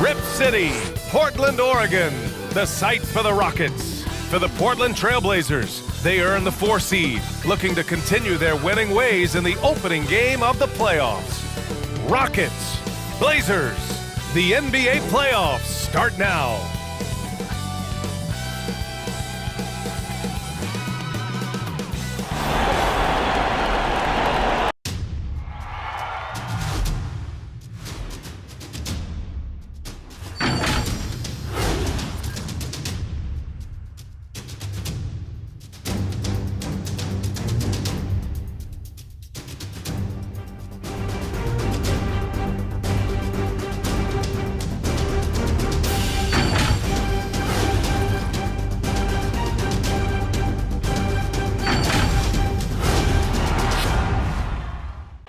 Rip City, Portland, Oregon, the site for the Rockets. For the Portland Trailblazers, they earn the 4 seed, looking to continue their winning ways in the opening game of the playoffs. Rockets, Blazers, the NBA playoffs start now.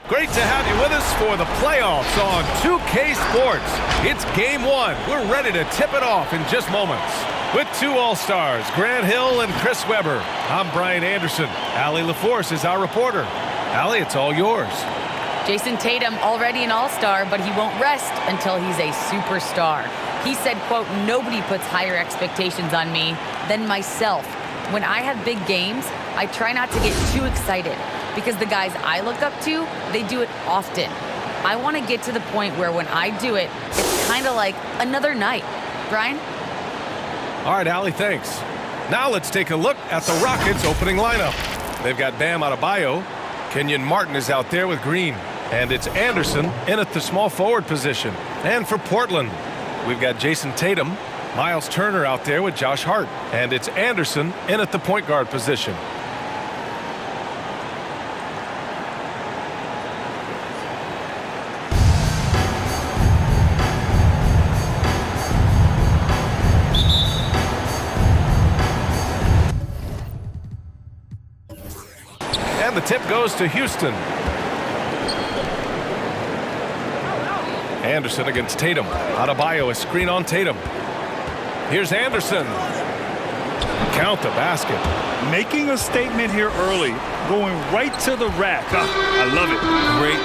Great to have you with us for the playoffs on 2K Sports. It's game 1. We're ready to tip it off in just moments. With 2 All-Stars, Grant Hill and Chris Webber. I'm Brian Anderson. Allie LaForce is our reporter. Allie, it's all yours. Jason Tatum, already an All-Star, but he won't rest until he's a superstar. He said, quote, "Nobody puts higher expectations on me than myself. When I have big games, I try not to get too excited, because the guys I look up to, they do it often. I want to get to the point where when I do it, it's kind of like another night." Brian? All right, Allie, thanks. Now let's take a look at the Rockets' opening lineup. They've got Bam Adebayo. Kenyon Martin is out there with Green. And it's Anderson in at the small forward position. And for Portland, we've got Jason Tatum, Miles Turner out there with Josh Hart. And it's Anderson in at the point guard position. And the tip goes to Houston. Anderson against Tatum. Adebayo, a screen on Tatum. Here's Anderson. Count the basket. Making a statement here early, going right to the rack. I love it. Great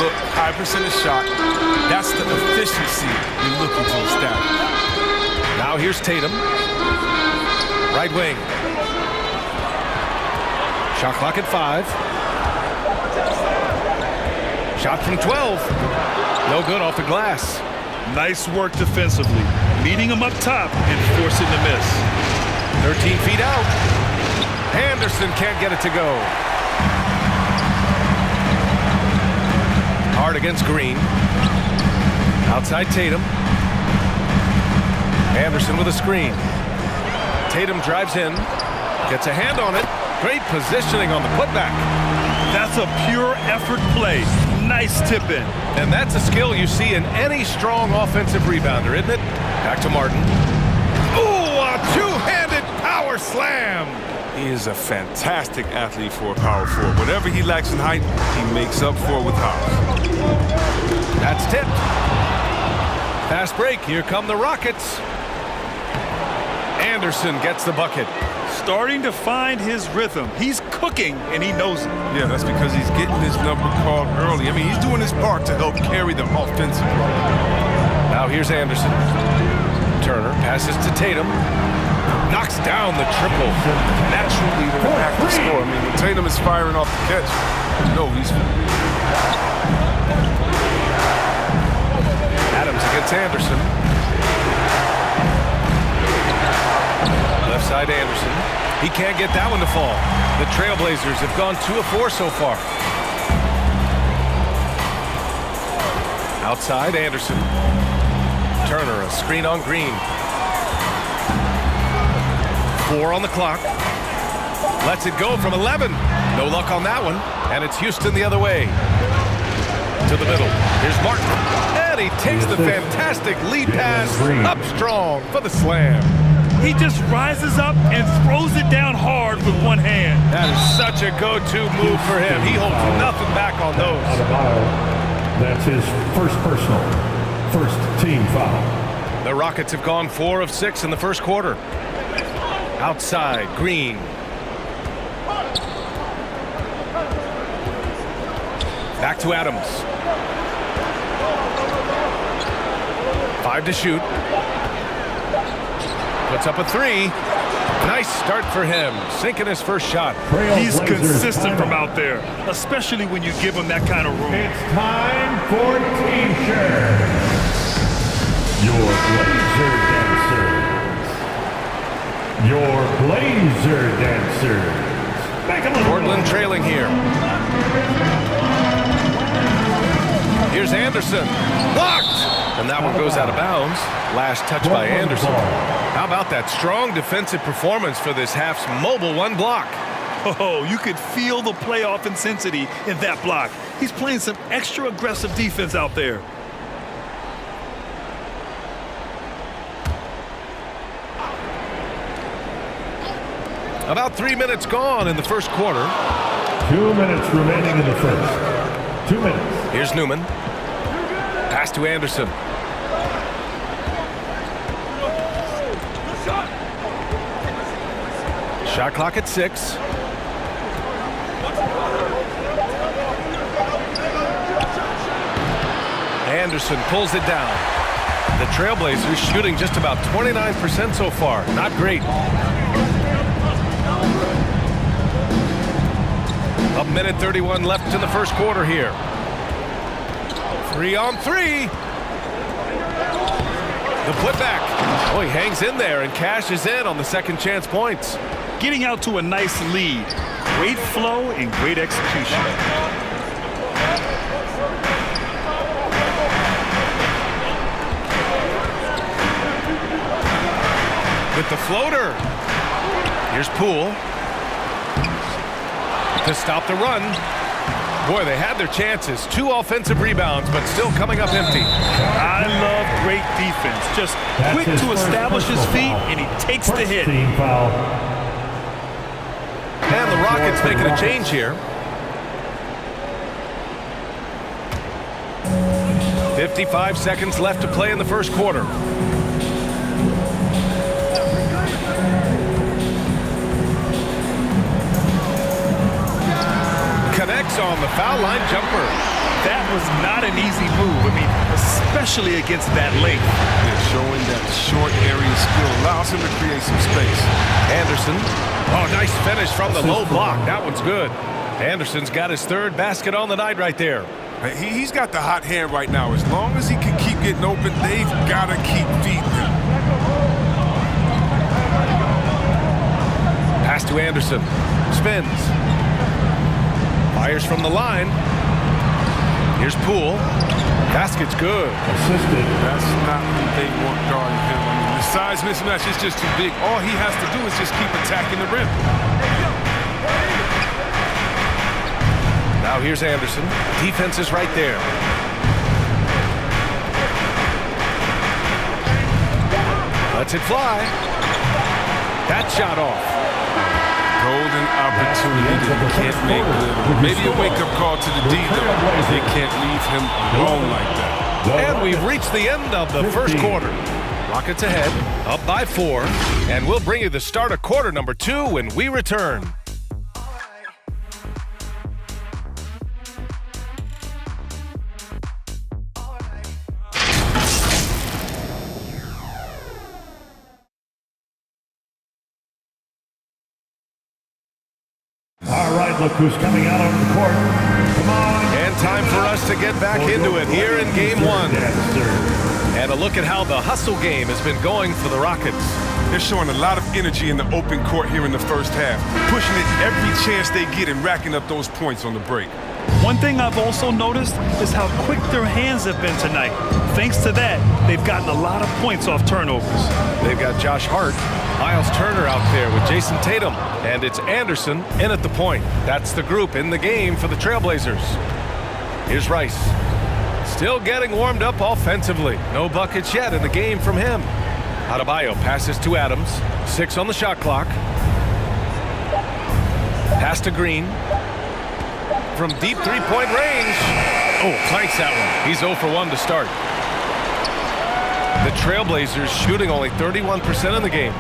look, high percentage shot. That's the efficiency you're looking to establish. Now here's Tatum. Right wing. Shot clock at 5. Shot from 12. No good off the glass. Nice work defensively, meeting him up top and forcing the miss. 13 feet out. Anderson can't get it to go. Hard against Green. Outside Tatum. Anderson with a screen. Tatum drives in. Gets a hand on it. Great positioning on the putback. That's a pure effort play. Nice tip in. And that's a skill you see in any strong offensive rebounder, isn't it? Back to Martin. Ooh, a two-handed power slam. He is a fantastic athlete for a power forward. Whatever he lacks in height, he makes up for it with power. That's tipped. Fast break. Here come the Rockets. Anderson gets the bucket. Starting to find his rhythm. He's cooking, and he knows it. Yeah, that's because he's getting his number called early. I mean, he's doing his part to help carry them offensively. Now here's Anderson. Turner passes to Tatum. Knocks down the triple. Naturally, the back to score. I mean, when Tatum is firing off the catch, you know he's... Adams against Anderson. Left side Anderson. He can't get that one to fall. The Trailblazers have gone 2 of 4 so far. Outside Anderson. Turner, a screen on Green. 4 on the clock. Lets it go from 11. No luck on that one. And it's Houston the other way. To the middle. Here's Martin. And he takes the fantastic lead pass up strong for the slam. He just rises up and throws it down hard with one hand. That is such a go-to move for him. He holds nothing back on those. That's his first personal, first team foul. The Rockets have gone 4 of 6 in the first quarter. Outside, Green. Back to Adams. 5 to shoot. Puts up a 3. Nice start for him, sinking his first shot. He's consistent from out there, especially when you give him that kind of room. It's time for T-shirts. Your Blazer Dancers. Your Blazer Dancers. Make a little Portland trailing here. Here's Anderson. Blocked! And that one goes out of bounds. Last touch by Anderson. How about that strong defensive performance for this half's mobile one block? Oh, you could feel the playoff intensity in that block. He's playing some extra aggressive defense out there. About 3 minutes gone in the first quarter. 2 minutes remaining in the first. 2 minutes. Here's Newman. Pass to Anderson. Shot clock at 6. Anderson pulls it down. The Trailblazers shooting just about 29% so far. Not great. A minute 31 left in the first quarter here. 3 on 3. The putback. Oh, he hangs in there and cashes in on the second chance points. Getting out to a nice lead. Great flow and great execution. With the floater. Here's Poole. To stop the run. Boy, they had their chances. 2 offensive rebounds, but still coming up empty. I love great defense. Just quick to establish his feet, and he takes the hit. Team foul. And the Rockets making a change here. 55 seconds left to play in the first quarter. Connects on the foul line jumper. That was not an easy move. I mean, especially against that length. They're showing that short area skill allows him to create some space. Anderson. Oh, nice finish from the low block. That one's good. Anderson's got his 3rd basket on the night right there. He's got the hot hand right now. As long as he can keep getting open, they've got to keep feeding him. Pass to Anderson. Spins. Fires from the line. Here's Poole. Basket's good. Assisted. That's not what they want guarding him. I mean, the size mismatch is just too big. All he has to do is just keep attacking the rim. Now here's Anderson. Defense is right there. Lets it fly. That shot off. Golden opportunity that he can't make good. Maybe a wake-up call to the D, though. They can't leave him alone like that. And we've reached the end of the first quarter. Rockets ahead, up by 4, and we'll bring you the start of quarter number 2 when we return. All right, look who's coming out on the court. Come on. And time for us to get back into it here in game 1. And a look at how the hustle game has been going for the Rockets. They're showing a lot of energy in the open court here in the first half, pushing it every chance they get and racking up those points on the break. One thing I've also noticed is how quick their hands have been tonight. Thanks to that, they've gotten a lot of points off turnovers. They've got Josh Hart, Miles Turner out there with Jason Tatum, and it's Anderson in at the point. That's the group in the game for the Trailblazers. Here's Rice. Still getting warmed up offensively. No buckets yet in the game from him. Adebayo passes to Adams. 6 on the shot clock. Pass to Green. From deep three-point range. Oh, clanks that one. He's 0 for 1 to start. The Trailblazers shooting only 31% in the game.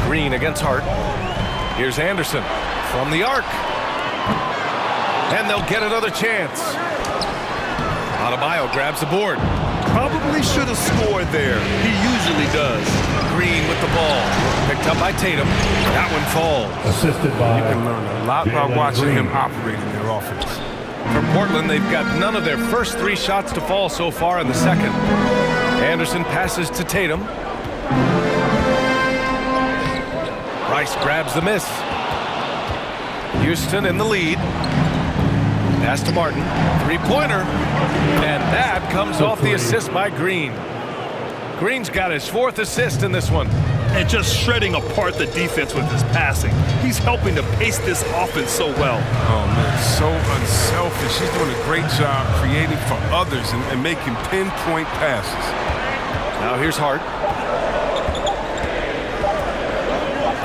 Green against Hart. Here's Anderson from the arc. And they'll get another chance. Adebayo grabs the board. Probably should have scored there. He usually does. Green with the ball. Picked up by Tatum. That one falls. Assisted by You can learn a lot by Jalen watching Green. him operate in their offense. For Portland, they've got none of their first 3 shots to fall so far in the second. Anderson passes to Tatum. Rice grabs the miss. Houston in the lead. Pass to Martin. 3-pointer. And that comes off the assist by Green. Green's got his 4th assist in this one. And just shredding apart the defense with his passing. He's helping to pace this offense so well. Oh, man, so unselfish. He's doing a great job creating for others and making pinpoint passes. Now here's Hart.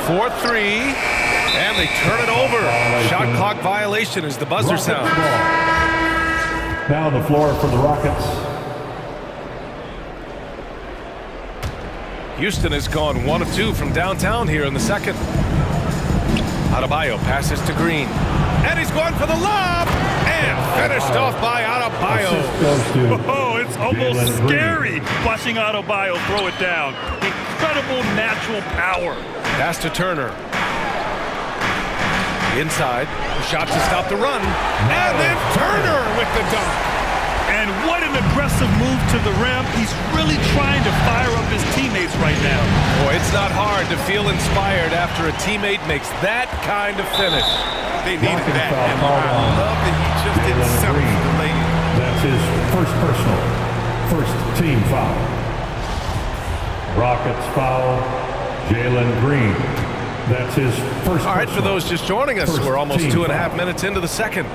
4-3. And they turn it over. Shot clock violation as the buzzer Rockets sounds. ball. Now on the floor for the Rockets. Houston has gone 1 of 2 from downtown here in the second. Adebayo passes to Green. And he's going for the lob. And finished off by Adebayo. Assist goes to Oh, it's almost Jalen Green. scary watching Adebayo throw it down. Incredible natural power. Pass to Turner. Inside. Shot to stop the run. And then Turner with the dunk. And what an aggressive move to the rim. He's really trying to fire up his teammates right now. Boy, it's not hard to feel inspired after a teammate makes that kind of finish. They needed Blocking that. foul And called I on love that he just didn't Jalen settle Green. for the lay-in. That's his first personal. First team foul. Rockets foul. Jalen Green. That's his first All right, for personal. those just joining us, First we're almost team 2.5 foul. minutes into the second.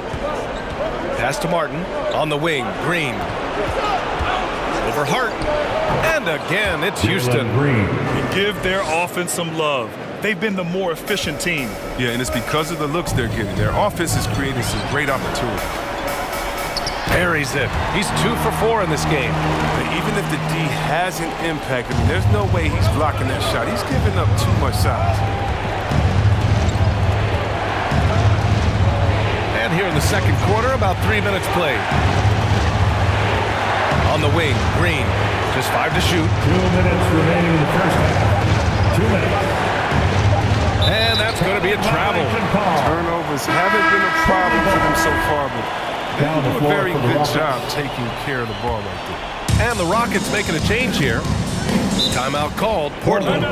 Pass to Martin. On the wing, Green. Over Hart. And again, it's Houston. Jalen Green. And give their offense some love. They've been the more efficient team. Yeah, and it's because of the looks they're getting. Their offense is creating some great opportunities. Buries it. He's 2 for 4 in this game. But even if the D has an impact, I mean, there's no way he's blocking that shot. He's giving up too much size. And here in the second quarter, about 3 minutes played. On the wing, Green. Just 5 to shoot. 2 minutes remaining in the first half. 2 minutes. And that's going to be a travel. Violation call. Turnovers haven't been a problem for them so far, but they Down the do a floor very for the good Rockets. job taking care of the ball right there. And the Rockets making a change here. Timeout called. Portland.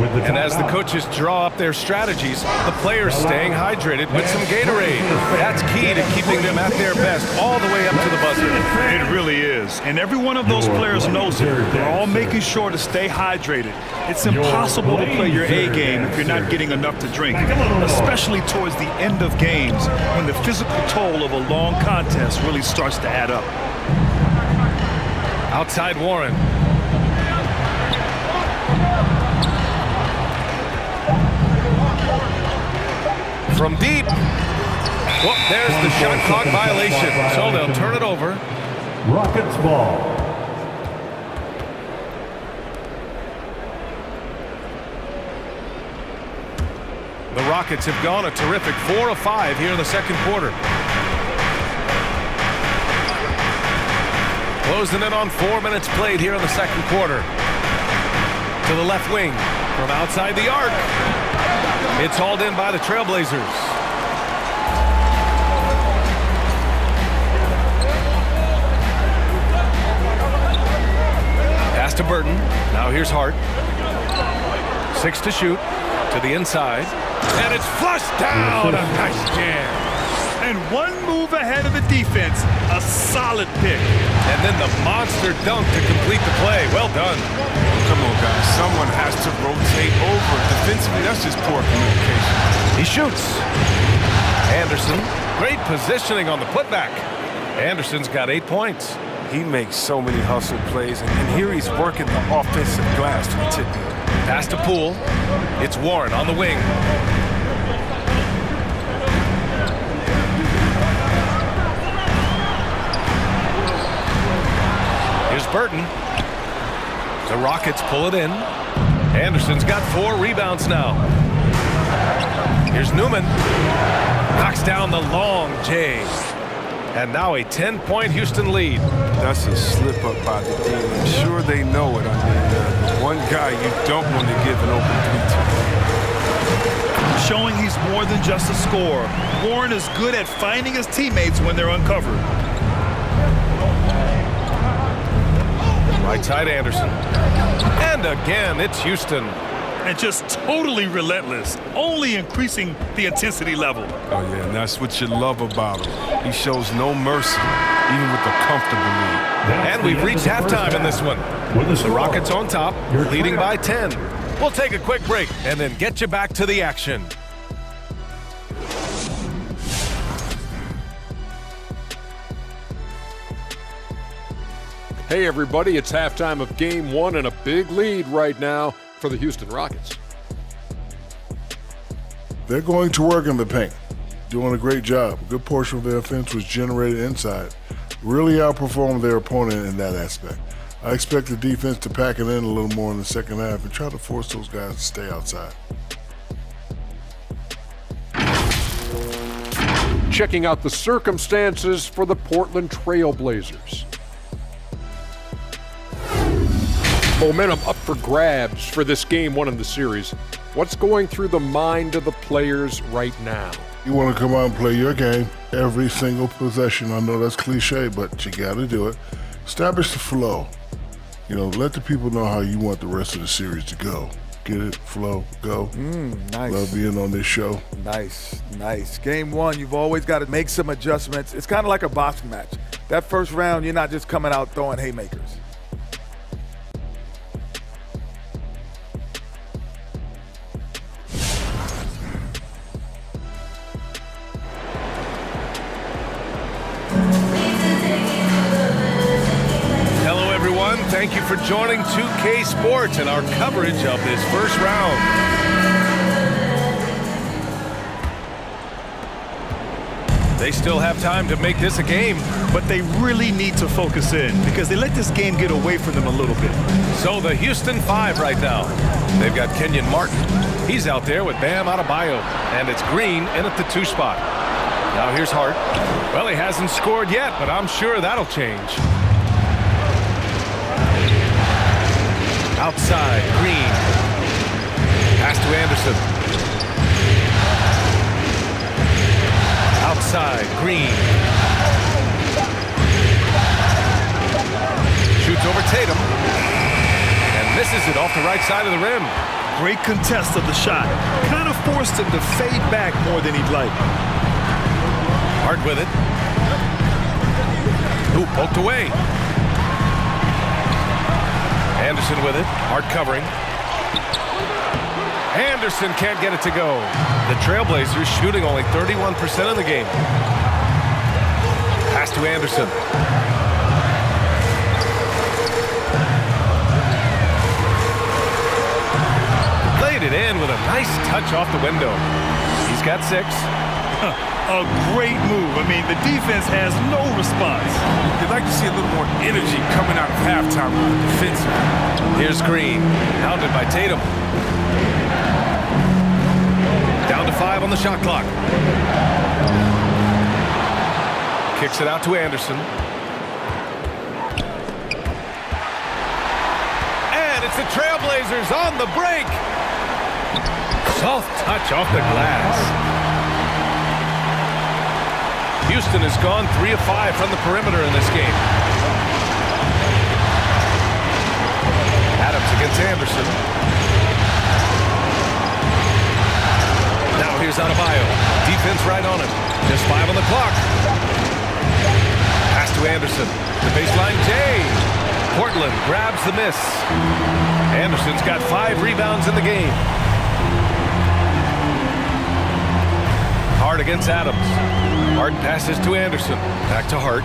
With the And as the timeout. coaches draw up their strategies, the players staying hydrated with some Gatorade. That's key to keeping them at their best all the way up to the buzzer. It really is. And every one of those players knows it. They're all making sure to stay hydrated. It's impossible to play your A game if you're not getting enough to drink, especially towards the end of games when the physical toll of a long contest really starts to add up. Outside Warren. From deep. Well, there's the shot clock violation. So they'll turn it over. Rockets ball. The Rockets have gone a terrific 4 of 5 here in the second quarter. Closing in on 4 minutes played here in the second quarter. To the left wing from outside the arc. It's hauled in by the Trailblazers. Pass to Burton. Now here's Hart. 6 to shoot. To the inside. And it's flushed down. A nice jam. And one move ahead of the defense, a solid pick. And then the monster dunk to complete the play. Well done. Come on, guys. Someone has to rotate over. Defensively, that's just poor communication. He shoots. Anderson, great positioning on the putback. Anderson's got 8 points. He makes so many hustle plays, and here he's working the offensive glass to the tip. Pass to Poole. It's Warren on the wing. Here's Burton. The Rockets pull it in. Anderson's got 4 rebounds now. Here's Newman. Knocks down the long J. And now a 10-point Houston lead. That's a slip up by the D. I'm sure they know it. I mean, one guy you don't want to give an open three to. Showing he's more than just a scorer. Warren is good at finding his teammates when they're uncovered. Right side Anderson. And again, it's Houston. And just totally relentless, only increasing the intensity level. Oh, yeah, and that's what you love about him. He shows no mercy, even with a comfortable lead. And we've reached halftime in this one. The Rockets on top, leading by 10. We'll take a quick break and then get you back to the action. Hey everybody, it's halftime of game one and a big lead right now for the Houston Rockets. They're going to work in the paint, doing a great job. A good portion of their offense was generated inside. Really outperformed their opponent in that aspect. I expect the defense to pack it in a little more in the second half and try to force those guys to stay outside. Checking out the circumstances for the Portland Trail Blazers. Momentum up for grabs for this game one in the series. What's going through the mind of the players right now? You want to come out and play your game every single possession. I know that's cliche, but you got to do it. Establish the flow. You know, let the people know how you want the rest of the series to go. Get it, flow, go. Nice. Love being on this show. Nice, nice. Game one, you've always got to make some adjustments. It's kind of like a boxing match. That first round, you're not just coming out throwing haymakers. Hello, everyone. Thank you for joining 2K Sports and our coverage of this first round. They still have time to make this a game. But they really need to focus in because they let this game get away from them a little bit. So the Houston 5 right now. They've got Kenyon Martin. He's out there with Bam Adebayo. And it's Green in at the 2 spot. Now here's Hart. Well, he hasn't scored yet, but I'm sure that'll change. Outside, Green. Pass to Anderson. Outside, Green. Shoots over Tatum. And misses it off the right side of the rim. Great contest of the shot. Kind of forced him to fade back more than he'd like. Hart with it. Ooh, poked away. Anderson with it. Hart covering. Anderson can't get it to go. The Trailblazers shooting only 31% of the game. Pass to Anderson. Laid it in with a nice touch off the window. He's got 6. A great move. I mean, the defense has no response. You'd like to see a little more energy coming out of halftime with the defense. Here's Green, hounded by Tatum. Down to 5 on the shot clock. Kicks it out to Anderson. And it's the Trailblazers on the break. Soft touch off the glass. Houston has gone 3 of 5 from the perimeter in this game. Adams against Anderson. Now here's Adebayo. Defense right on him. Just 5 on the clock. Pass to Anderson. The baseline J. Portland grabs the miss. Anderson's got 5 rebounds in the game. Hart against Adams. Hart passes to Anderson. Back to Hart.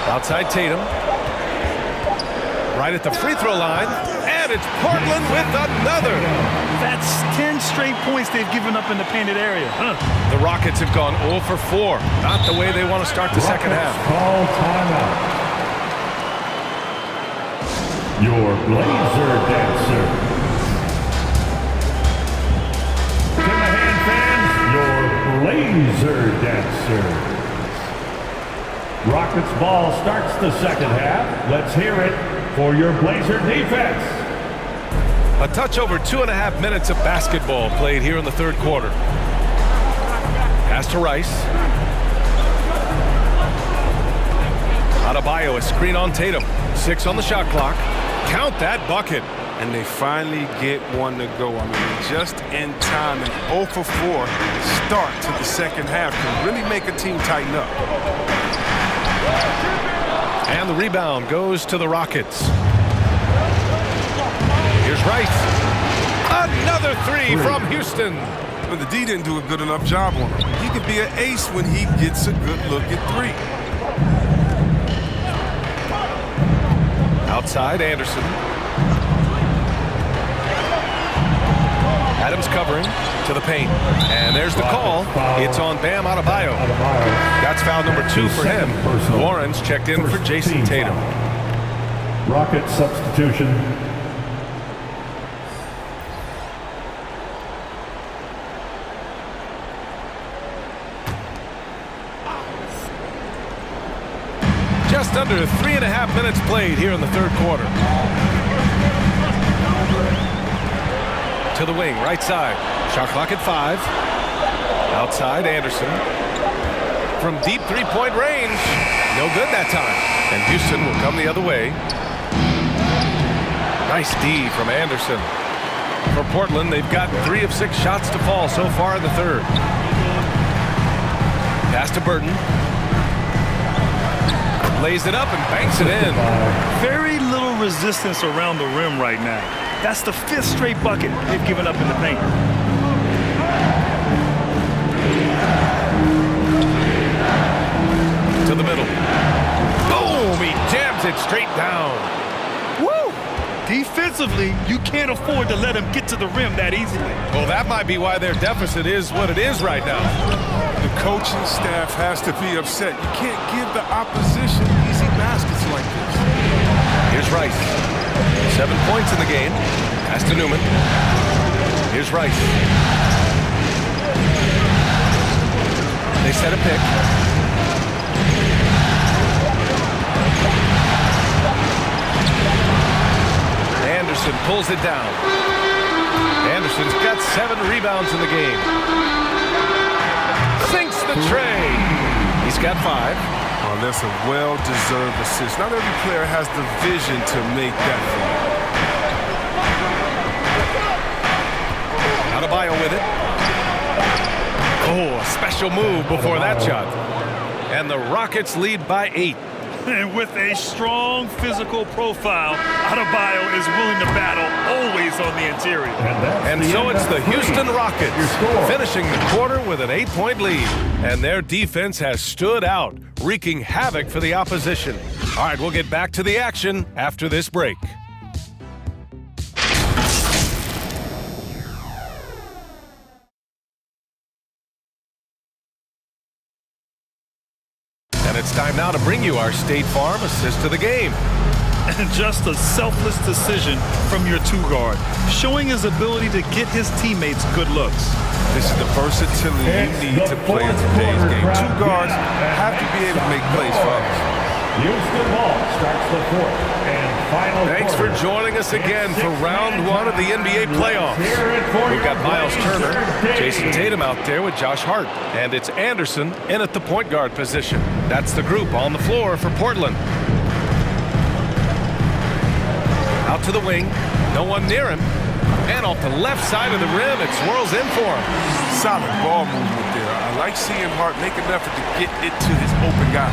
Outside Tatum. Right at the free throw line. And it's Portland with another. That's 10 straight points they've given up in the painted area. The Rockets have gone 0 for 4. Not the way they want to start the second half. Call timeout. Your Blazer dancer. Your Blazer Blazer Dancers. Rockets ball starts the second half. Let's hear it for your Blazer defense. A touch over 2.5 minutes of basketball played here in the third quarter. Pass to Rice. Adebayo, a screen on Tatum. 6 on the shot clock. Count that bucket. And they finally get one to go. I mean, just in time. An 0 for 4 start to the second half can really make a team tighten up. And the rebound goes to the Rockets. Here's Rice. Another 3 from Houston. But the D didn't do a good enough job on him. He could be an ace when he gets a good look at 3. Outside, Anderson. Adams covering to the paint. And there's the call. It's on Bam Adebayo. That's foul number 2 for him. Warren's checked in for Jason Tatum. Rocket substitution. Just under 3.5 minutes played here in the third quarter. To the wing, right side. Shot clock at 5. Outside, Anderson. From deep three-point range. No good that time. And Houston will come the other way. Nice D from Anderson. For Portland, they've got 3 of 6 shots to fall so far in the third. Pass to Burton. Lays it up and banks it in. Very little resistance around the rim right now. That's the 5th straight bucket they've given up in the paint. To the middle. Boom! He jams it straight down. Woo! Defensively, you can't afford to let him get to the rim that easily. Well, that might be why their deficit is what it is right now. The coaching staff has to be upset. You can't give the opposition easy baskets like this. Here's Rice. 7 points in the game. Pass to Newman. Here's Rice. They set a pick. Anderson pulls it down. Anderson's got 7 rebounds in the game. Sinks the tray. He's got 5. Oh, that's a well-deserved assist. Not every player has the vision to make that thing. Adebayo with it. Oh, a special move before that shot. And the Rockets lead by 8. And with a strong physical profile, Adebayo is willing to battle always on the interior. And so it's the Houston Rockets finishing the quarter with an 8-point lead. And their defense has stood out, wreaking havoc for the opposition. All right, we'll get back to the action after this break. And it's time now to bring you our State Farm assist to the game. And just a selfless decision from your 2-guard, showing his ability to get his teammates good looks. This is the versatility you need to play in today's game. 2 guards have to be able to make plays for others. Houston ball starts the fourth and final Thanks for joining us again for round 1 of the NBA playoffs. We've got Miles Turner, Jason Tatum out there with Josh Hart, and it's Anderson in at the point guard position. That's the group on the floor for Portland. Out to the wing, no one near him, and off the left side of the rim, it swirls in for him. Solid ball movement there. I like seeing Hart make an effort to get it to his open guys.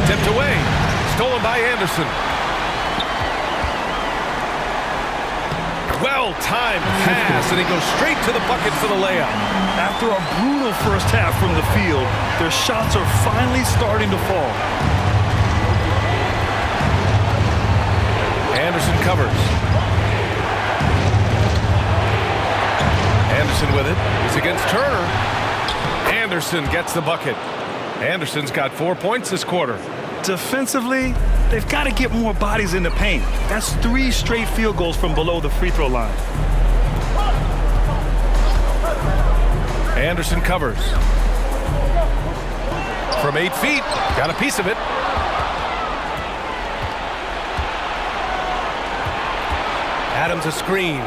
Tipped away, stolen by Anderson. Well-timed pass, and he goes straight to the bucket for the layup. After a brutal first half from the field, their shots are finally starting to fall. Anderson covers. Anderson with it. It's against Turner. Anderson gets the bucket. Anderson's got 4 points this quarter. Defensively, they've got to get more bodies in the paint. That's 3 straight field goals from below the free throw line. Anderson covers. From 8 feet, got a piece of it. Adams a screen.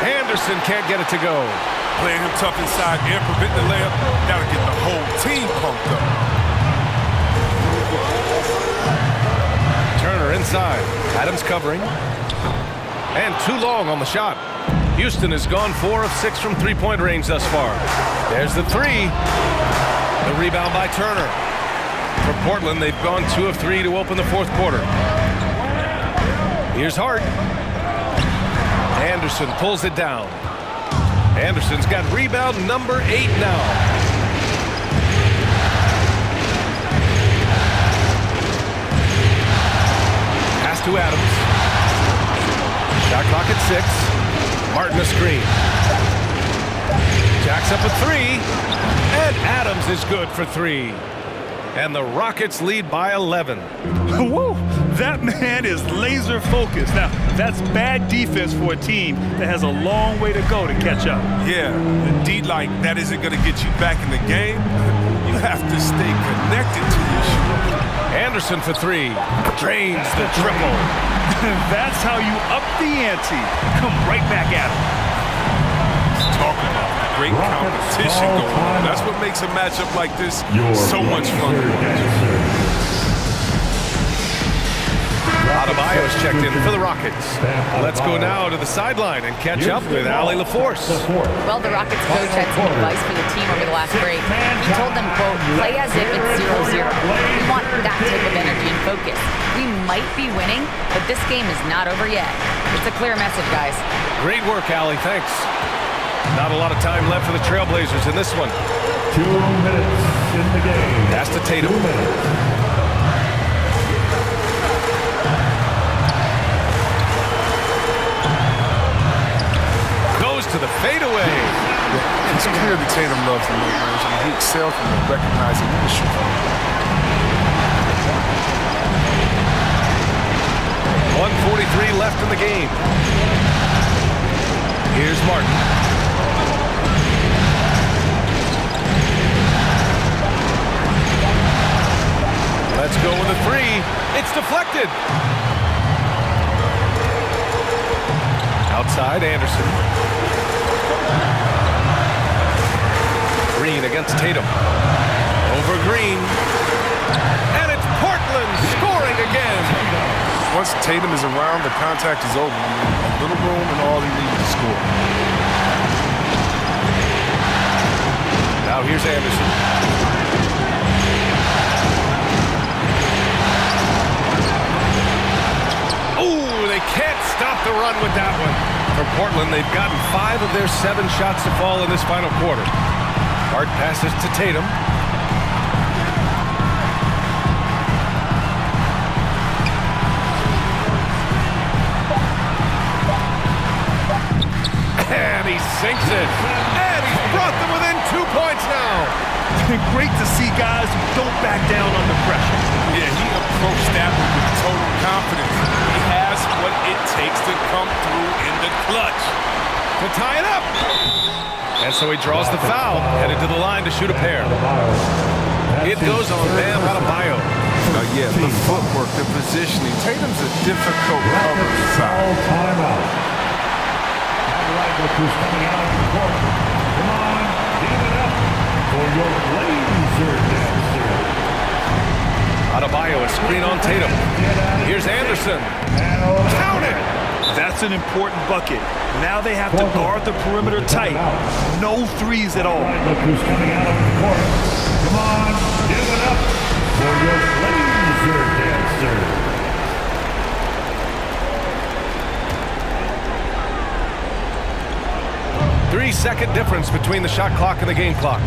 Anderson can't get it to go. Playing him tough inside and prevent the layup. Gotta get the whole team pumped up. Turner inside. Adams covering. And too long on the shot. Houston has gone 4 of 6 from three-point range thus far. There's the three. The rebound by Turner. For Portland, they've gone 2 of 3 to open the fourth quarter. Here's Hart. Anderson pulls it down. Anderson's got rebound number 8 now. Pass to Adams. Shot clock at 6. Martin a screen. Jacks up a 3. And Adams is good for 3. And the Rockets lead by 11. Woo! That man is laser focused. Now, that's bad defense for a team that has a long way to go to catch up. Yeah, indeed, like that isn't going to get you back in the game. You have to stay connected to your shooter. Anderson for 3. Drains the triple. That's how you up the ante. Come right back at him. Talk about great competition going on. That's what makes a matchup like this so much fun to watch. Adebayo's checked in for the Rockets. Let's go now to the sideline and catch up with Allie LaForce. Well, the Rockets coach had some advice for the team over the last break. He told them, quote, play as if it's 0-0. We want that type of energy and focus. We might be winning, but this game is not over yet. It's a clear message, guys. Great work, Allie. Thanks. Not a lot of time left for the Trailblazers in this one. 2 minutes in the game. Pass to Tatum. 2 minutes. To the fadeaway. It's clear that Tatum loves the mid-range. I mean, he excelled from recognizing the shoot. 1:43 left in the game. Here's Martin. Let's go with a 3. It's deflected. Outside, Anderson. Green against Tatum. Over Green. And it's Portland scoring again. Once Tatum is around, the contact is over. I mean, a little room and all he needs to score. Now here's Anderson. Ooh, they can't stop the run with that one. For Portland, they've gotten 5 of their 7 shots to fall in this final quarter. Hart passes to Tatum. And he sinks it. And he's brought them within 2 points now. Great to see guys who don't back down under pressure. Yeah, he approached that one with total confidence. He has what it takes to come through in the clutch. To tie it up. And so he draws the foul, headed to the line to shoot a pair. It goes on Bam Adebayo. Yeah, the footwork, the positioning. Tatum's a difficult cover side. Timeout. Who's coming out of the court. Come on, give it up for your laser dancer. Adebayo, a screen on Tatum. Here's Anderson. Count it! That's an important bucket. Now they have to guard the perimeter tight. No threes at all. Look who's coming out of the court. Come on, give it up for your laser dancer. 3-second difference between the shot clock and the game clock.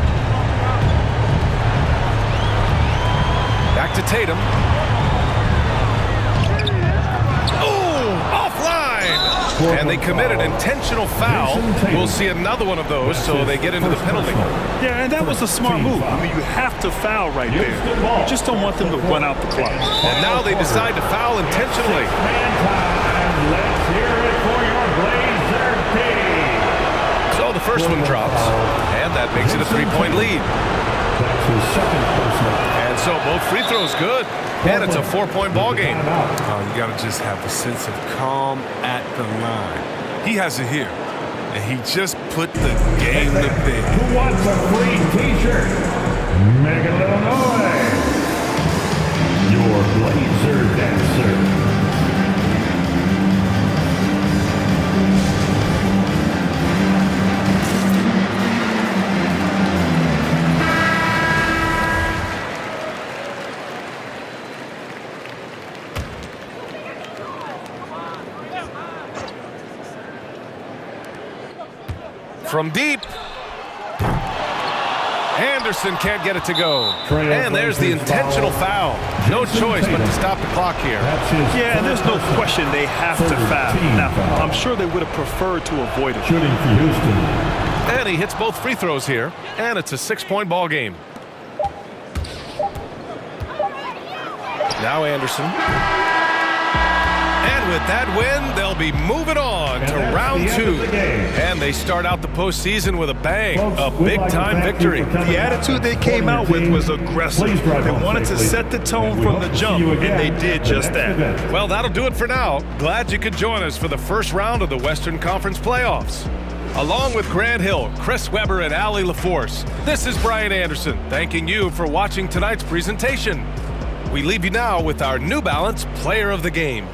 Back to Tatum. Oh, offline! And they committed intentional foul. We'll see another one of those, so they get into the penalty. Yeah, and that was a smart move. I mean, you have to foul right there. You just don't want them to run out the clock. And now they decide to foul intentionally. Let's hear it for your Blazer team. So the first first one drops, and that makes it a 3-point lead. That's his second personal. And so both free throws good, and it's a 4-point ball game. Oh, you got to just have a sense of calm at the line. He has it here, and he just put the game to bed. Who wants a free T-shirt? Make a little noise. Your Blazer Dancer. From deep. Anderson can't get it to go. And there's the intentional foul. No choice but to stop the clock here. Yeah, and there's no question they have to foul. Now, I'm sure they would have preferred to avoid it. Shooting for Houston. And he hits both free throws here, and it's a 6-point ball game. Now Anderson. And with that win, they'll be moving on to round 2. And they start out the postseason with a bang, a big-time victory. The attitude they came out with was aggressive. They wanted to set the tone from the jump, and they did just that. Well, that'll do it for now. Glad you could join us for the first round of the Western Conference playoffs. Along with Grant Hill, Chris Webber, and Allie LaForce, this is Brian Anderson, thanking you for watching tonight's presentation. We leave you now with our New Balance Player of the Game.